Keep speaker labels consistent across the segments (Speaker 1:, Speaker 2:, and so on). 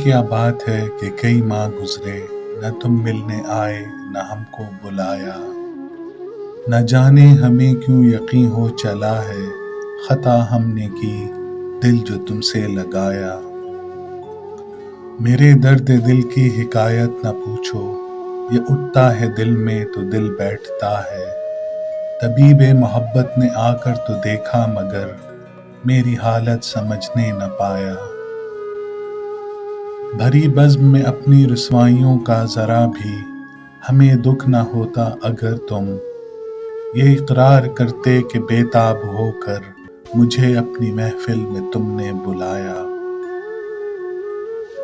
Speaker 1: क्या बात है कि कई माह गुजरे, न तुम मिलने आए न हमको बुलाया। न जाने हमें क्यों यकीन हो चला है, खता हमने की दिल जो तुमसे लगाया। मेरे दर्द दिल की हिकायत न पूछो, ये उठता है दिल में तो दिल बैठता है। तबीबे मोहब्बत ने आकर तो देखा मगर मेरी हालत समझने न पाया। भरी बज़्म में अपनी रुसवाइयों का ज़रा भी हमें दुख न होता अगर तुम ये इकरार करते कि बेताब होकर मुझे अपनी महफिल में तुमने बुलाया।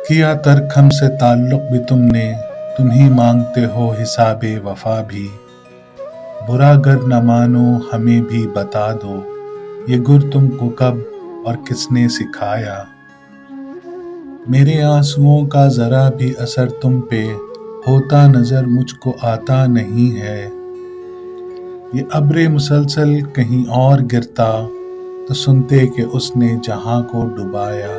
Speaker 1: किया तर्क हमसे ताल्लुक़ भी तुमने, तुम ही मांगते हो हिसाबे वफा भी। बुरा गर न मानो हमें भी बता दो, ये गुर तुमको कब और किसने सिखाया। मेरे आंसुओं का ज़रा भी असर तुम पे होता नज़र मुझको आता नहीं है। ये अब्रे मुसलसल कहीं और गिरता तो सुनते कि उसने जहां को डुबाया।